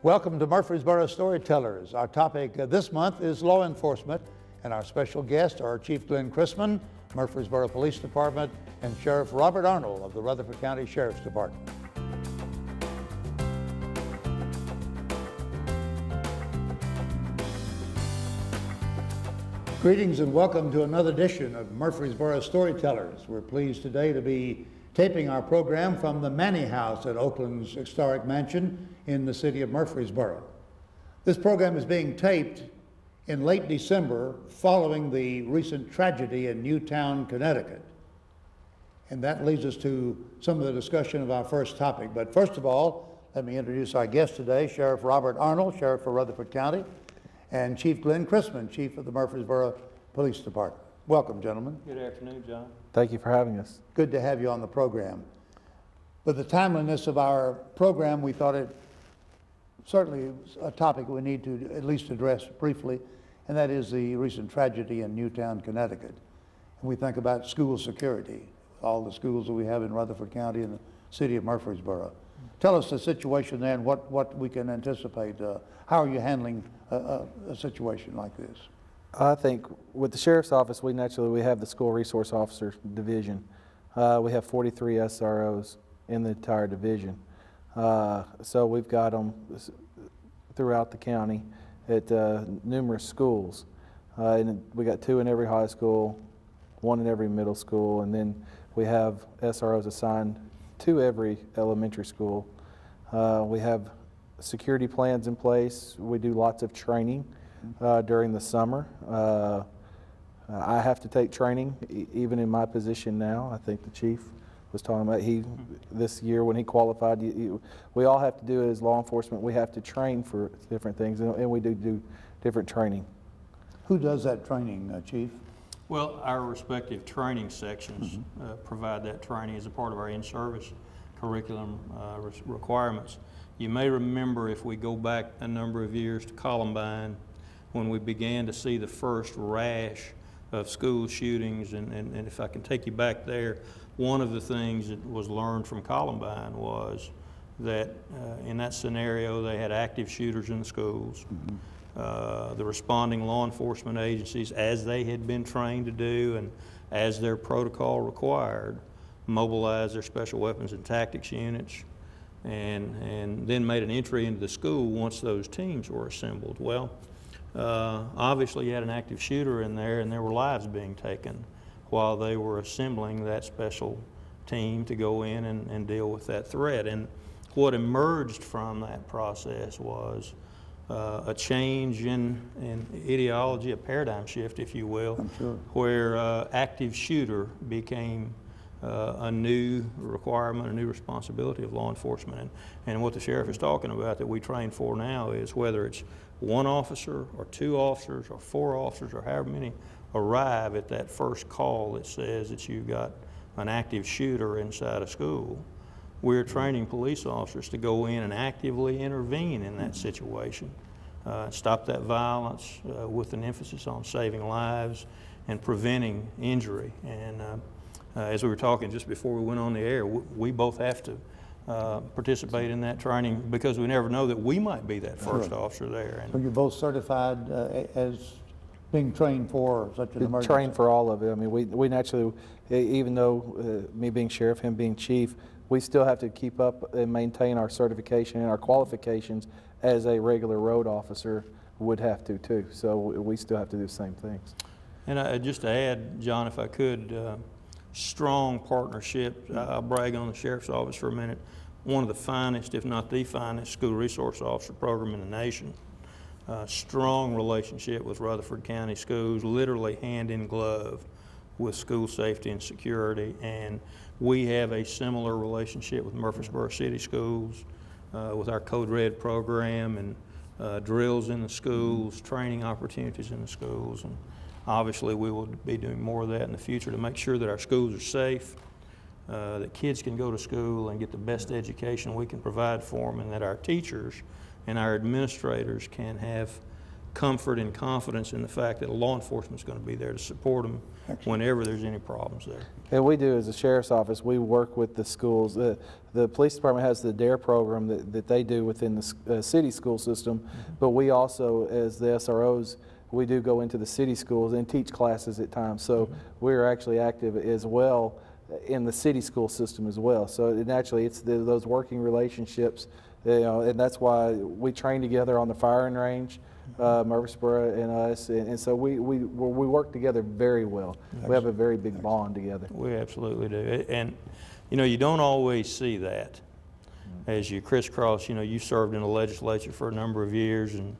Welcome to Murfreesboro Storytellers. Our topic this month is law enforcement, and our special guests are Chief Glenn Chrisman, Murfreesboro Police Department, and Sheriff Robert Arnold of the Rutherford County Sheriff's Department. Greetings and welcome to another edition of Murfreesboro Storytellers. We're pleased today to be taping our program from the Manny House at Oakland's historic mansion in the city of Murfreesboro. This program is being taped in late December following the recent tragedy in Newtown, Connecticut. And that leads us to some of the discussion of our first topic. But first of all, let me introduce our guest today, Sheriff Robert Arnold, Sheriff for Rutherford County, and Chief Glenn Chrisman, Chief of the Murfreesboro Police Department. Welcome, gentlemen. Good afternoon, John. Thank you for having us. Good to have you on the program. With the timeliness of our program, we thought it certainly was a topic we need to at least address briefly, and that is the recent tragedy in Newtown, Connecticut. And we think about school security, all the schools that we have in Rutherford County and the city of Murfreesboro. Tell us the situation there and what we can anticipate. How are you handling a situation like this? I think with the Sheriff's Office, we have the School Resource Officer Division. We have 43 SROs in the entire division. So we've got them throughout the county at numerous schools. And we got 2 in every high school, 1 in every middle school, and then we have SROs assigned to every elementary school. We have security plans in place. We do lots of training during the summer. I have to take training even in my position now. I think the chief was talking about this year when he qualified. We all have to do it as law enforcement. We have to train for different things, and we do different training. Who does that training, Chief? Well, our respective training sections provide that training as a part of our in-service curriculum requirements. You may remember, if we go back a number of years to Columbine, when we began to see the first rash of school shootings, and if I can take you back there, one of the things that was learned from Columbine was that in that scenario they had active shooters in the schools. The responding law enforcement agencies, as they had been trained to do and as their protocol required, mobilized their special weapons and tactics units and then made an entry into the school once those teams were assembled. Well, obviously you had an active shooter in there, and there were lives being taken while they were assembling that special team to go in and deal with that threat. And what emerged from that process was a change in ideology, a paradigm shift, if you will, where active shooter became a new requirement, a new responsibility of law enforcement. And what the sheriff is talking about that we train for now is whether it's 1 officer or 2 officers or 4 officers or however many arrive at that first call that says that you've got an active shooter inside a school, we're training police officers to go in and actively intervene in that situation, stop that violence with an emphasis on saving lives and preventing injury. And as we were talking just before we went on the air, we both have to participate in that training because we never know that we might be that first officer there. And so you're both certified as being trained for such an emergency? Trained for all of it. I mean, we naturally, even though me being sheriff, him being chief, we still have to keep up and maintain our certification and our qualifications as a regular road officer would have to too. So we still have to do the same things. And just to add, John, if I could, strong partnership. I'll brag on the Sheriff's Office for a minute. One of the finest, if not the finest, school resource officer program in the nation. Strong relationship with Rutherford County schools, literally hand in glove with school safety and security. And we have a similar relationship with Murfreesboro City Schools, with our Code Red program and drills in the schools, training opportunities in the schools. And obviously, we will be doing more of that in the future to make sure that our schools are safe, that kids can go to school and get the best education we can provide for them, and that our teachers and our administrators can have comfort and confidence in the fact that law enforcement is going to be there to support them whenever there's any problems there. And we do, as a sheriff's office, we work with the schools. The police department has the DARE program that they do within the city school system, but we also, as the SROs, we do go into the city schools and teach classes at times. So we're actually active as well in the city school system as well. So naturally, it's those working relationships, you know, and that's why we train together on the firing range, Murfreesboro and us, and so we work together very well. We have a very big bond together. We absolutely do. And you know, you don't always see that as you crisscross. You know, you served in the legislature for a number of years, and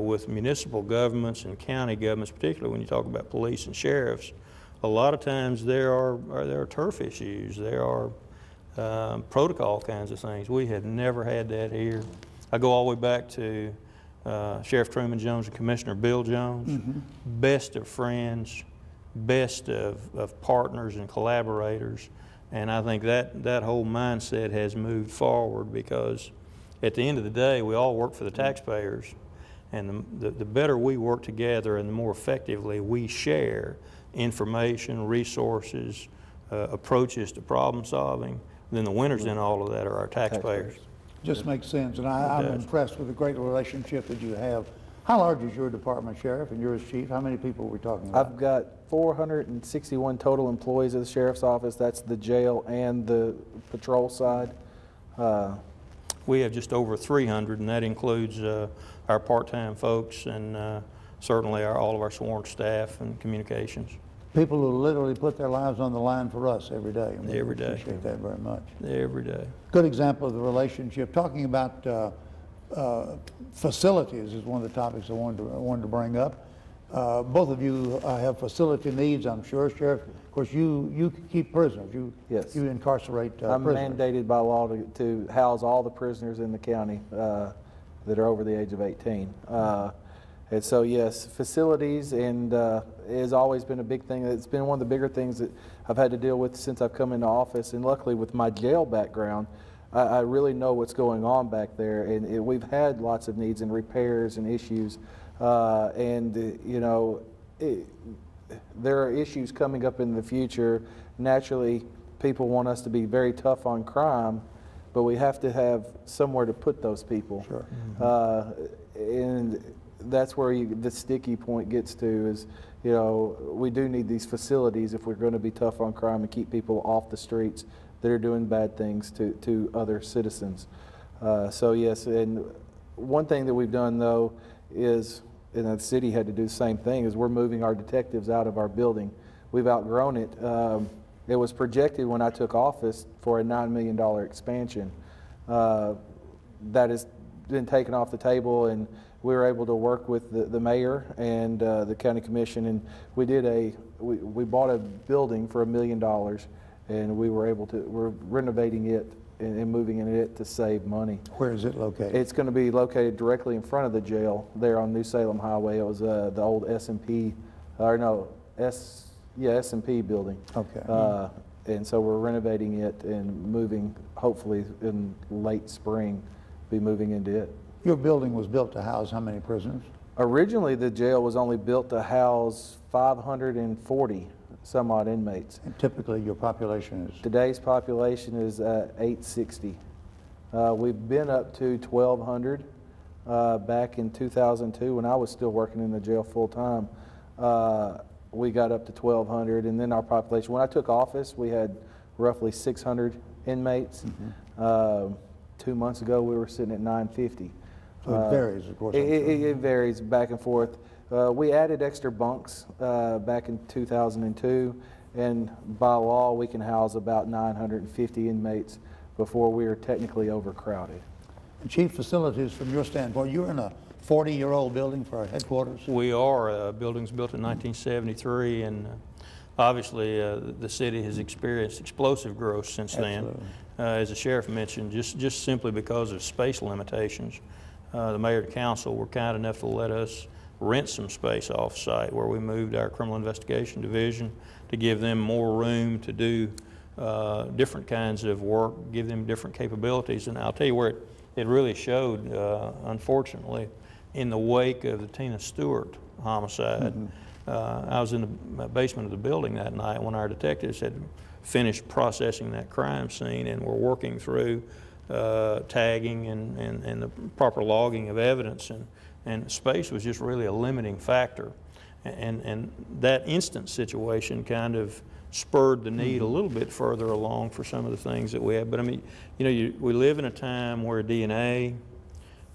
with municipal governments and county governments, particularly when you talk about police and sheriffs, a lot of times there are turf issues, there are protocol kinds of things. We have never had that here. I go all the way back to Sheriff Truman Jones and Commissioner Bill Jones, best of friends, best of partners and collaborators, and I think that whole mindset has moved forward, because at the end of the day, we all work for the taxpayers, and the better we work together and the more effectively we share information, resources, approaches to problem solving, then the winners in all of that are our taxpayers. Just makes sense, and I'm impressed with the great relationship that you have. How large is your department, Sheriff, and yours, Chief? How many people are we talking about? I've got 461 total employees at the Sheriff's Office. That's the jail and the patrol side. We have just over 300, and that includes our part-time folks and certainly all of our sworn staff and communications. People who literally put their lives on the line for us every day. And we Every day. appreciate that very much. Every day. Good example of the relationship. Talking about facilities is one of the topics I wanted to bring up. Both of you have facility needs, I'm sure. Sheriff, of course, you keep prisoners. Yes. You incarcerate I'm prisoners. mandated by law to house all the prisoners in the county that are over the age of 18. And so, yes, facilities and has always been a big thing. It's been one of the bigger things that I've had to deal with since I've come into office. And luckily, with my jail background, I really know what's going on back there. And we've had lots of needs and repairs and issues. You know, there are issues coming up in the future. Naturally, people want us to be very tough on crime, but we have to have somewhere to put those people. Sure. And that's where the sticky point gets to is, you know, we do need these facilities if we're going to be tough on crime and keep people off the streets that are doing bad things to other citizens. So yes, and one thing that we've done though is, and the city had to do the same thing, is we're moving our detectives out of our building. We've outgrown it. It was projected when I took office for a $9 million expansion. That has been taken off the table, and we were able to work with the mayor and the county commission, and we bought a building for $1 million, and we're renovating it and moving in it to save money. Where is it located? It's going to be located directly in front of the jail there on New Salem Highway. It was the old S&P, or no, S&P building. Okay. And so we're renovating it and moving, hopefully in late spring, be moving into it. Your building was built to house how many prisoners? Originally, the jail was only built to house 540 some odd inmates. And typically your population is? Today's population is 860. We've been up to 1,200 back in 2002 when I was still working in the jail full time. We got up to 1,200, and then our population, when I took office, we had roughly 600 inmates. 2 months ago, we were sitting at 950. So it varies, of course. It varies back and forth. We added extra bunks back in 2002, and by law, we can house about 950 inmates before we are technically overcrowded. And Chief, facilities from your standpoint, you're in a 40-year-old building for our headquarters? We are. Buildings built in 1973, and obviously the city has experienced explosive growth since then. As the sheriff mentioned, just simply because of space limitations. The mayor and council were kind enough to let us rent some space off-site where we moved our criminal investigation division to give them more room to do different kinds of work, give them different capabilities. And I'll tell you where it really showed, unfortunately, in the wake of the Tina Stewart homicide. I was in the basement of the building that night when our detectives had finished processing that crime scene and were working through tagging and the proper logging of evidence, and space was just really a limiting factor. And that instant situation kind of spurred the need a little bit further along for some of the things that we have. But I mean, you know, we live in a time where DNA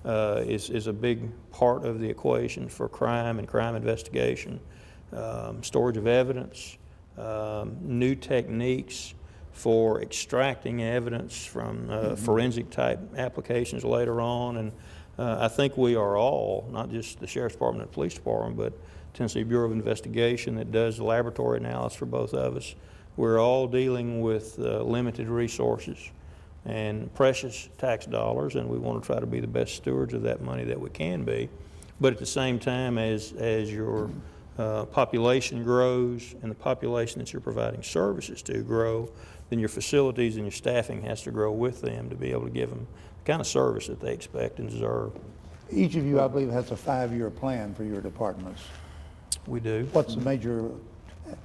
is a big part of the equation for crime and crime investigation, storage of evidence, new techniques for extracting evidence from forensic type applications later on. And I think we are all, not just the Sheriff's Department and the Police Department, but Tennessee Bureau of Investigation that does the laboratory analysis for both of us. We're all dealing with limited resources and precious tax dollars, and we want to try to be the best stewards of that money that we can be. But at the same time, as your population grows and the population that you're providing services to grow, then your facilities and your staffing has to grow with them to be able to give them the kind of service that they expect and deserve. Each of you, I believe, has a 5-year plan for your departments. We do. What's the major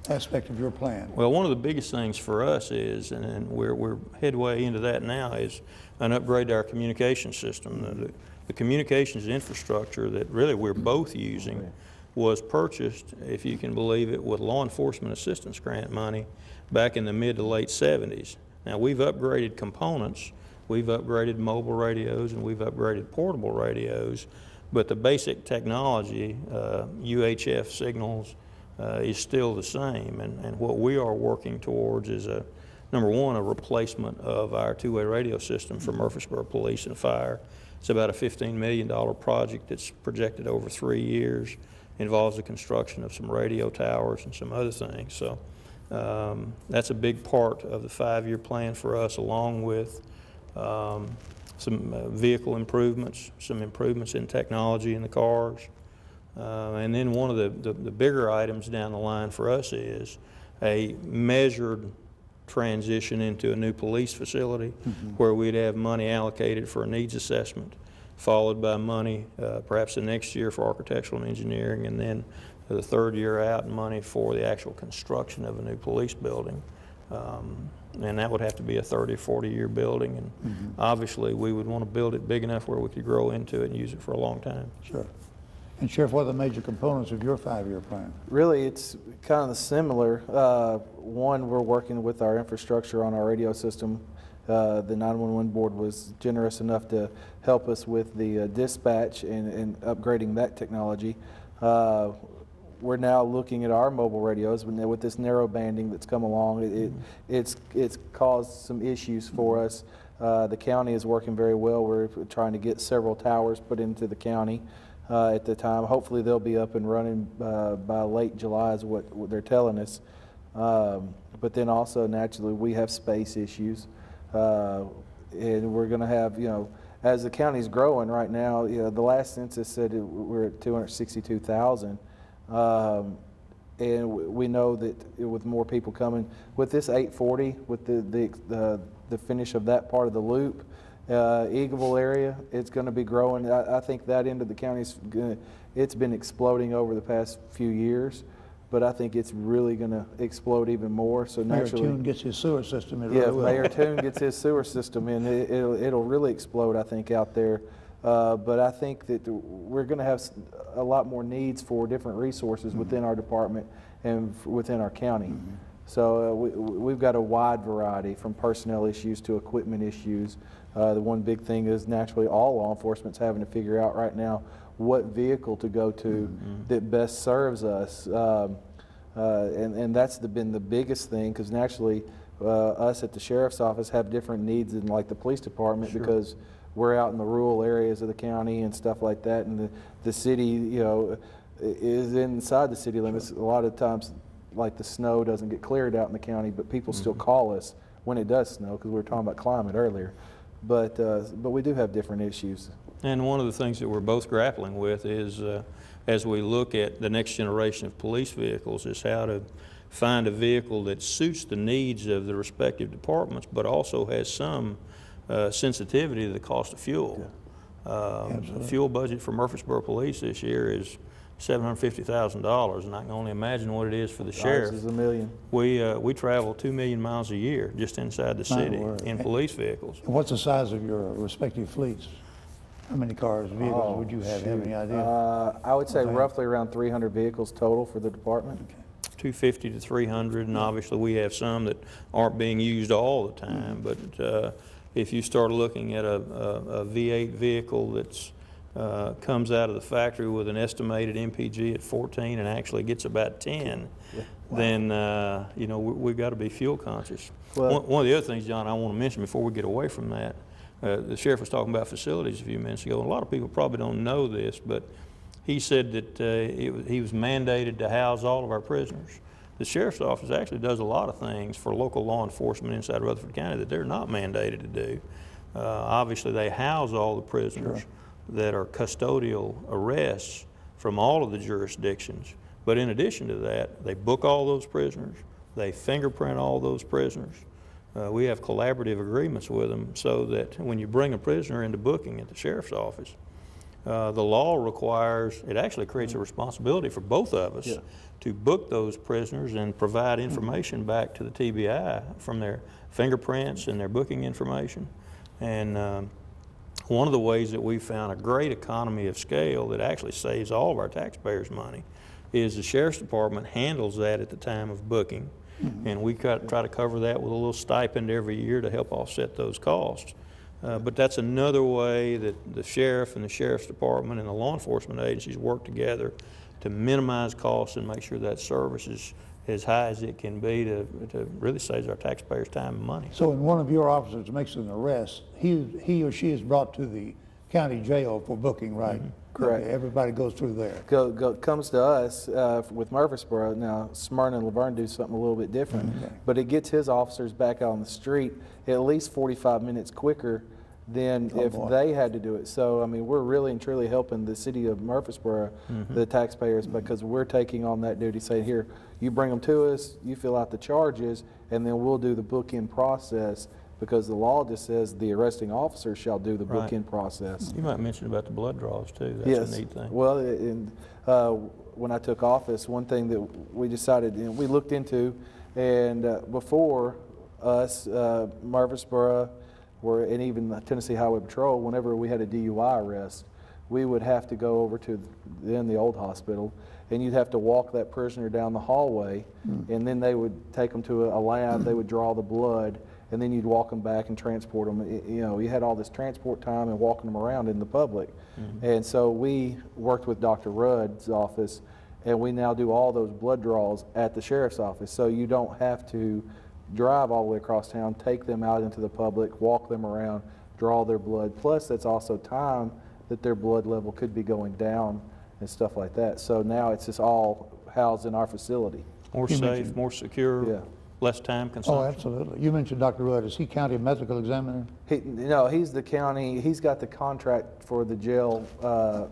aspect of your plan? Well, one of the biggest things for us is, and we're headway into that now, is an upgrade to our communication system. The communications infrastructure that really we're both using was purchased, if you can believe it, with law enforcement assistance grant money back in the mid to late 70s. Now, we've upgraded components, we've upgraded mobile radios, and we've upgraded portable radios, but the basic technology, UHF signals, is still the same. And what we are working towards is, number one, a replacement of our two-way radio system for Murfreesboro Police and Fire. It's about a $15 million project that's projected over 3 years. Involves the construction of some radio towers and some other things. So that's a big part of the 5-year plan for us, along with some vehicle improvements, some improvements in technology in the cars. And then one of the bigger items down the line for us is a measured transition into a new police facility where we'd have money allocated for a needs assessment, followed by money perhaps the next year for architectural and engineering, and then the 3rd year out money for the actual construction of a new police building. And that would have to be a 30 or 40 year building, and obviously we would want to build it big enough where we could grow into it and use it for a long time. Sure. And Sheriff, what are the major components of your 5-year plan? Really, it's kind of similar. One, we're working with our infrastructure on our radio system. The 911 board was generous enough to help us with the dispatch and upgrading that technology. We're now looking at our mobile radios with this narrow banding that's come along. It's caused some issues for us. The county is working very well. We're trying to get several towers put into the county at the time. Hopefully they'll be up and running by late July is what they're telling us. But then also naturally we have space issues. And we're going to have, you know, as the county's growing right now, you know, the last census said we're at 262,000. And we know that with more people coming, with this 840, with the finish of that part of the loop, Eagleville area, it's going to be growing. I think that end of the county it's been exploding over the past few years, but I think it's really going to explode even more. So naturally, Mayor Toon gets his sewer system in. Yeah, if Mayor Toon gets his sewer system in, it'll really explode, I think, out there. But I think that we're going to have a lot more needs for different resources within our department and within our county. So we've got a wide variety, from personnel issues to equipment issues. The one big thing is naturally all law enforcement's having to figure out right now what vehicle to go to that best serves us. And that's been the biggest thing, because naturally us at the Sheriff's Office have different needs than like the police department, because we're out in the rural areas of the county and stuff like that, and the city, you know, is inside the city limits. A lot of times, like, the snow doesn't get cleared out in the county, but people still call us when it does snow, because we were talking about climate earlier. But we do have different issues. And one of the things that we're both grappling with is, as we look at the next generation of police vehicles, is how to find a vehicle that suits the needs of the respective departments, but also has some sensitivity to the cost of fuel. Fuel budget for Murfreesboro Police this year is $750,000, and I can only imagine what it is for the sheriff. Ours is $1 million. We travel 2 million miles a year just inside the city in police vehicles. And what's the size of your respective fleets? How many cars, vehicles would you have? Have any idea? I would say roughly around 300 vehicles total for the department. Okay. 250 to 300, and obviously we have some that aren't being used all the time. But if you start looking at a V8 vehicle that's comes out of the factory with an estimated MPG at 14 and actually gets about 10, then you know we've got to be fuel conscious. Well, one of the other things, John, I want to mention before we get away from that, the sheriff was talking about facilities a few minutes ago, and a lot of people probably don't know this, but he said that he was mandated to house all of our prisoners. The sheriff's office actually does a lot of things for local law enforcement inside Rutherford County that they're not mandated to do. Obviously, they house all the prisoners that are custodial arrests from all of the jurisdictions. But in addition to that, they book all those prisoners, they fingerprint all those prisoners. We have collaborative agreements with them so that when you bring a prisoner into booking at the sheriff's office, the law requires, it actually creates a responsibility for both of us to book those prisoners and provide information back to the TBI from their fingerprints and their booking information. And one of the ways that we found a great economy of scale that actually saves all of our taxpayers money is the sheriff's department handles that at the time of booking. And we try to cover that with a little stipend every year to help offset those costs. But that's another way that the sheriff and the sheriff's department and the law enforcement agencies work together to minimize costs and make sure that service is as high as it can be to really save our taxpayers time and money. So when one of your officers makes an arrest, he or she is brought to the county jail for booking, right? Correct. Okay, everybody goes through there. Comes to us with Murfreesboro. Now, Smyrna and Laverne do something a little bit different, but it gets his officers back out on the street at least 45 minutes quicker than if they had to do it. So, I mean, we're really and truly helping the city of Murfreesboro, the taxpayers, because we're taking on that duty, saying, here, you bring them to us, you fill out the charges, and then we'll do the book-in process, because the law just says the arresting officer shall do the book-in process. You might mention about the blood draws, too. That's a neat thing. Well, when I took office, one thing that we decided, we looked into, and before us, Murfreesboro, and even the Tennessee Highway Patrol, whenever we had a DUI arrest, we would have to go over to the old hospital, and you'd have to walk that prisoner down the hallway, and then they would take them to a lab, they would draw the blood, and then you'd walk them back and transport them. You know, you had all this transport time and walking them around in the public. And so we worked with Dr. Rudd's office, and we now do all those blood draws at the sheriff's office, so you don't have to drive all the way across town, take them out into the public, walk them around, draw their blood. Plus, that's also time that their blood level could be going down and stuff like that. So now it's just all housed in our facility. More safe, more secure, less time consumption. Oh, absolutely. You mentioned Dr. Rudd. Is he county medical examiner? No, he's the county. He's got the contract for the jail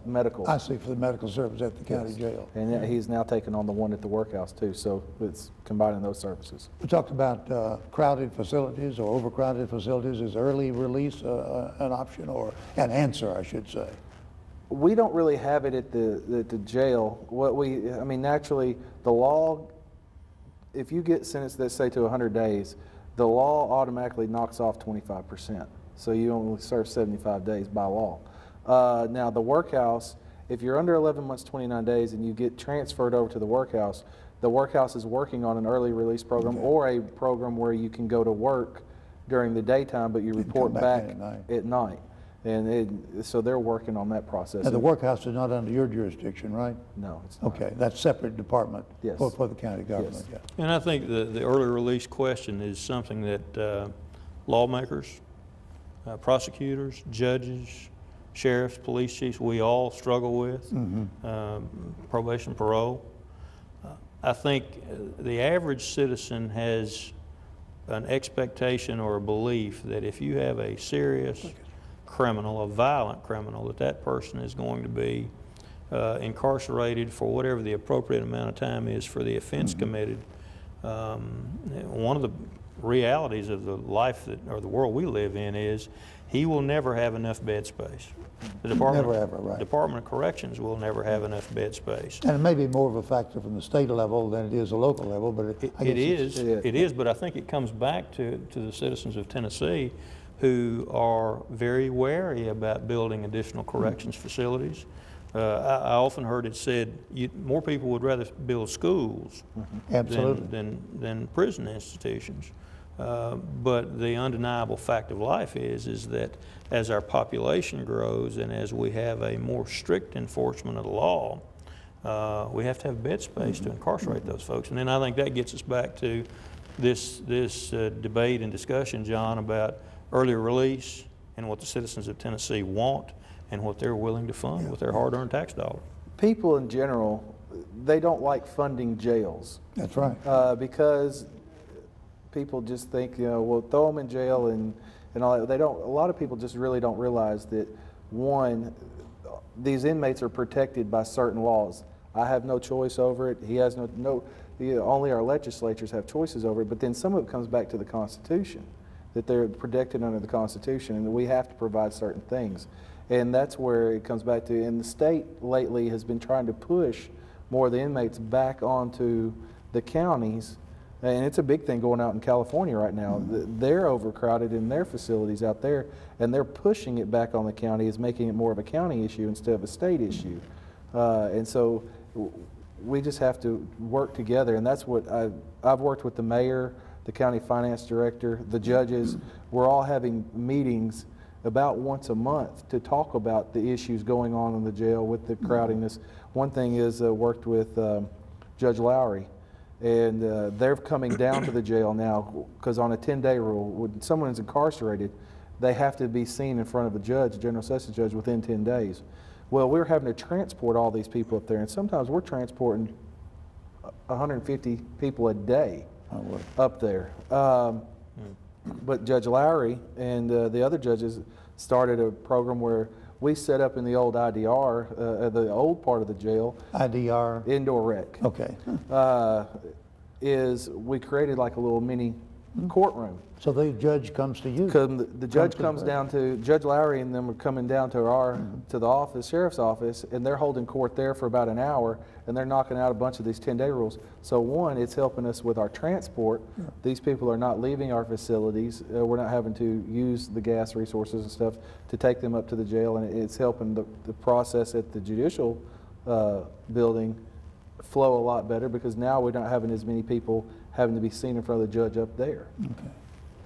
medical. I see, for the medical service at the county jail. And he's now taking on the one at the workhouse too, so it's combining those services. We talked about crowded facilities or overcrowded facilities. Is early release an option, or an answer, I should say? We don't really have it at the jail. I mean, naturally, the law, if you get sentenced, let's say, to 100 days, the law automatically knocks off 25%. So you only serve 75 days by law. Now, the workhouse, if you're under 11 months, 29 days, and you get transferred over to the workhouse is working on an early release program or a program where you can go to work during the daytime, but you report back at night. And so they're working on that process. And the workhouse is not under your jurisdiction, right? No, it's not. Okay, that's separate department for the county government. Yes. And I think the early release question is something that lawmakers, prosecutors, judges, sheriffs, police chiefs, we all struggle with, probation, parole. I think the average citizen has an expectation or a belief that if you have a serious criminal, a violent criminal, that person is going to be incarcerated for whatever the appropriate amount of time is for the offense committed. One of the realities of the life that, or the world we live in, is he will never have enough bed space. The Department, Never ever, right. Department of Corrections will never have enough bed space. And it may be more of a factor from the state level than it is a local level, but It is, but I think it comes back to the citizens of Tennessee who are very wary about building additional corrections facilities. I often heard it said more people would rather build schools than prison institutions. But the undeniable fact of life is that as our population grows and as we have a more strict enforcement of the law, we have to have bed space to incarcerate those folks. And then I think that gets us back to this debate and discussion, John, about early release and what the citizens of Tennessee want and what they're willing to fund with their hard-earned tax dollars. People in general, they don't like funding jails. That's right. Because people just think, you know, we'll throw them in jail and all that. They don't, a lot of people just really don't realize that, one, these inmates are protected by certain laws. I have no choice over it. He has only our legislatures have choices over it, but then some of it comes back to the Constitution, that they're protected under the Constitution and that we have to provide certain things. And that's where it comes back to, and the state lately has been trying to push more of the inmates back onto the counties. And it's a big thing going out in California right now. They're overcrowded in their facilities out there, and they're pushing it back on the county, is making it more of a county issue instead of a state issue. And so we just have to work together, and that's what I've worked with the mayor, the county finance director, the judges. We're all having meetings about once a month to talk about the issues going on in the jail with the crowdiness. One thing is worked with Judge Lowry, and they're coming down to the jail now because on a 10-day rule, when someone is incarcerated, they have to be seen in front of a judge, a general sessions judge, within 10 days. Well, we're having to transport all these people up there, and sometimes we're transporting 150 people a day up there. But Judge Lowry and the other judges started a program where we set up in the old IDR, the old part of the jail. IDR? Indoor rec. Okay. Is we created like a little mini courtroom. So the judge comes to you? The judge comes down to, Judge Lowry and them are coming down to to the office, sheriff's office, and they're holding court there for about an hour, and they're knocking out a bunch of these 10-day rules. So one, it's helping us with our transport. These people are not leaving our facilities. We're not having to use the gas resources and stuff to take them up to the jail, and it's helping the process at the judicial building flow a lot better, because now we're not having as many people having to be seen in front of the judge up there. Okay.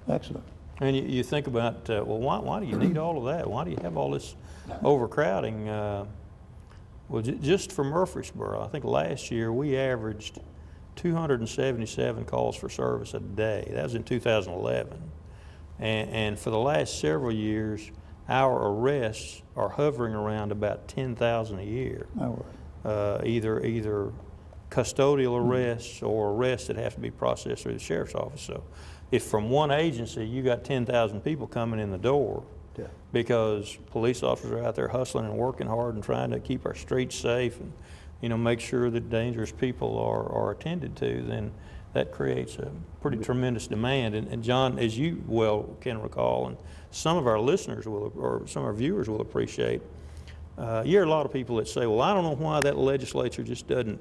Excellent. And you think about, well, why do you need all of that? Why do you have all this overcrowding? Well, just for Murfreesboro, I think last year we averaged 277 calls for service a day. That was in 2011. And for the last several years, our arrests are hovering around about 10,000 a year. Either custodial arrests or arrests that have to be processed through the sheriff's office. So if from one agency you got 10,000 people coming in the door because police officers are out there hustling and working hard and trying to keep our streets safe and, you know, make sure that dangerous people are attended to, then that creates a pretty tremendous demand. And John, as you well can recall, and some of our listeners will, or some of our viewers will appreciate, you hear a lot of people that say, well, I don't know why that legislature just doesn't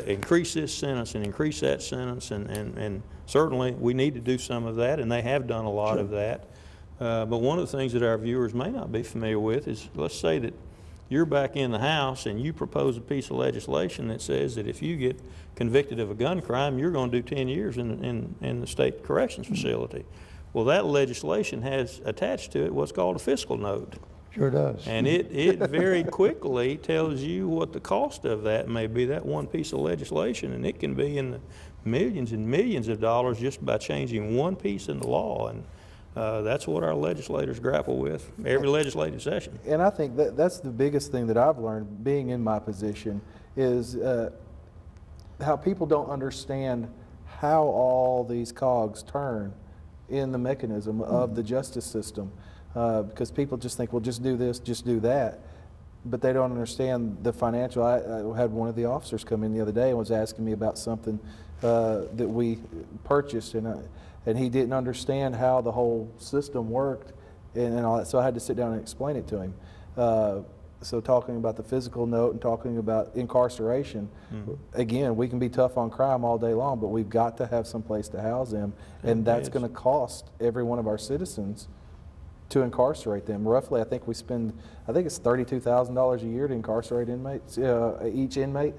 increase this sentence and increase that sentence, and certainly we need to do some of that, and they have done a lot of that. But one of the things that our viewers may not be familiar with is, let's say that you're back in the House and you propose a piece of legislation that says that if you get convicted of a gun crime, you're going to do 10 years in the state corrections facility. Well, that legislation has attached to it what's called a fiscal note. Sure does. And it very quickly tells you what the cost of that may be, that one piece of legislation, and it can be in the millions and millions of dollars just by changing one piece in the law. And that's what our legislators grapple with every legislative session. And I think that's the biggest thing that I've learned being in my position is how people don't understand how all these cogs turn in the mechanism of the justice system. Because people just think, well, just do this, just do that. But they don't understand the financial. I had one of the officers come in the other day and was asking me about something that we purchased. And and he didn't understand how the whole system worked and all that. So I had to sit down and explain it to him. So talking about the physical note and talking about incarceration, again, we can be tough on crime all day long, but we've got to have some place to house them, and that's going to cost every one of our citizens to incarcerate them. Roughly, I think it's $32,000 a year to incarcerate inmates, each inmate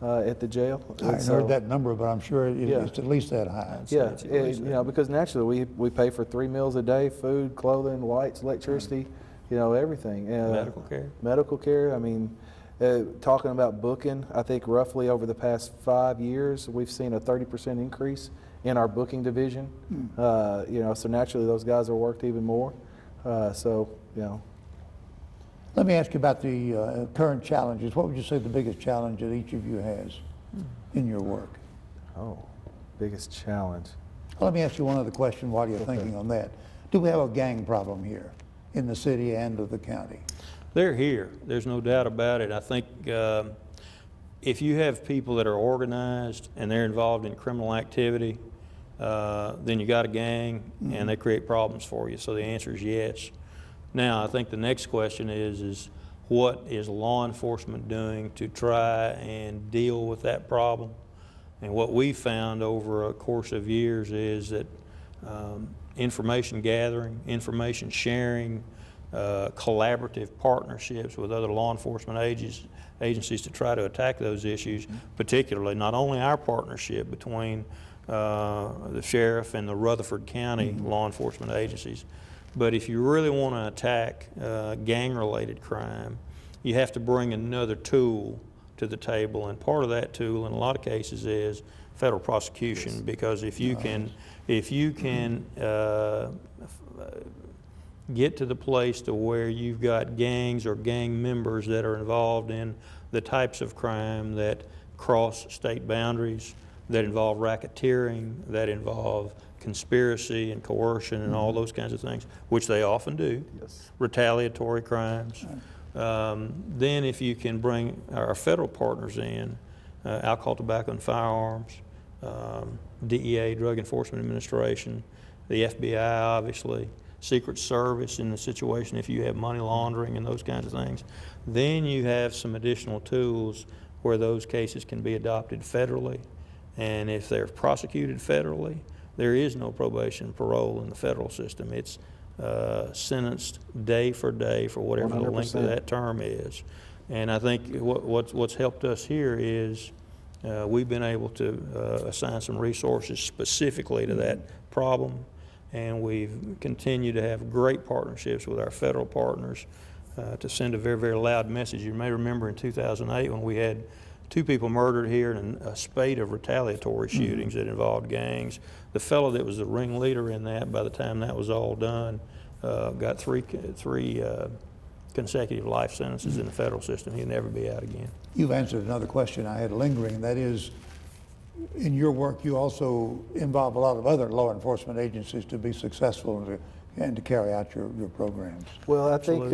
at the jail. I haven't heard that number, but I'm sure it's at least that high. Yeah, because naturally we pay for 3 meals a day, food, clothing, lights, electricity, everything. Medical care. Medical care. I mean, talking about booking, I think roughly over the past 5 years, we've seen a 30% increase in our booking division. So naturally those guys are worked even more. Let me ask you about the current challenges. What would you say the biggest challenge that each of you has in your work? Oh, biggest challenge. Well, let me ask you one other question while you're thinking on that. Do we have a gang problem here in the city and of the county? They're here. There's no doubt about it. I think if you have people that are organized and they're involved in criminal activity, then you got a gang and they create problems for you. So the answer is yes. Now, I think the next question is what is law enforcement doing to try and deal with that problem? And what we found over a course of years is that information gathering, information sharing, collaborative partnerships with other law enforcement agencies to try to attack those issues, particularly not only our partnership between the sheriff and the Rutherford County law enforcement agencies, but if you really want to attack gang-related crime, you have to bring another tool to the table, and part of that tool in a lot of cases is federal prosecution, because if you can get to the place to where you've got gangs or gang members that are involved in the types of crime that cross state boundaries, that involve racketeering, that involve conspiracy and coercion and all those kinds of things, which they often do, retaliatory crimes. Then if you can bring our federal partners in, alcohol, tobacco, and firearms, DEA, Drug Enforcement Administration, the FBI, obviously, Secret Service in the situation if you have money laundering and those kinds of things, then you have some additional tools where those cases can be adopted federally. And if they're prosecuted federally, there is no probation and parole in the federal system. It's sentenced day for day for whatever 100%. The length of that term is. And I think what's helped us here is we've been able to assign some resources specifically to that problem, and we've continued to have great partnerships with our federal partners to send a very, very loud message. You may remember in 2008 when we had 2 people murdered here and a spate of retaliatory shootings that involved gangs. The fellow that was the ringleader in that, by the time that was all done, got three consecutive life sentences in the federal system. He'll never be out again. You've answered another question I had lingering. That is, in your work, you also involve a lot of other law enforcement agencies to be successful and to carry out your programs. Well, I think,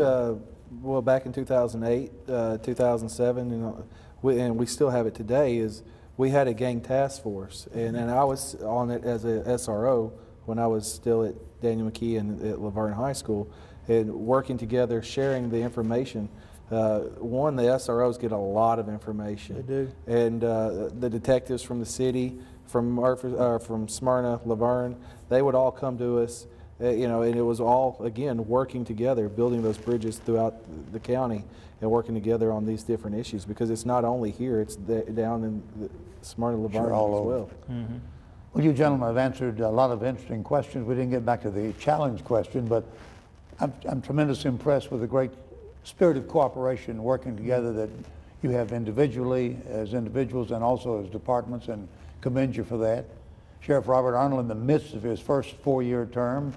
back in 2008, 2007, and we still have it today, is we had a gang task force, and I was on it as a SRO when I was still at Daniel McKee and at Laverne High School, and working together, sharing the information. One, the SROs get a lot of information. They do. And the detectives from the city, from Smyrna, Laverne, they would all come to us, and it was all, again, working together, building those bridges throughout the county and working together on these different issues, because it's not only here, it's down in Smyrna, Laverne as well. Well, you gentlemen have answered a lot of interesting questions. We didn't get back to the challenge question, but I'm tremendously impressed with the great spirit of cooperation working together that you have individually, as individuals, and also as departments, and commend you for that. Sheriff Robert Arnold, in the midst of his first 4-year term.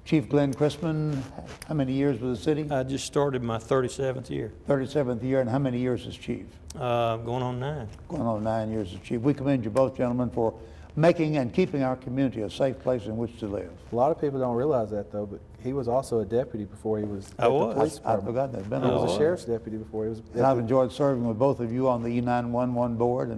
Chief Glenn Chrisman, how many years with the city? I just started my 37th year. 37th year, and how many years as chief? Going on 9. Going on 9 years as chief. We commend you both, gentlemen, for making and keeping our community a safe place in which to live. A lot of people don't realize that, though, but he was also a deputy before he was at the police department. I forgot that. He was a sheriff's deputy before he was. And I've enjoyed serving with both of you on the E911 board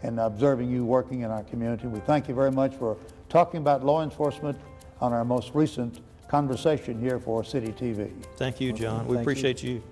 and observing you working in our community. We thank you very much for talking about law enforcement on our most recent conversation here for City TV. Thank you, John. We Thank you. appreciate you.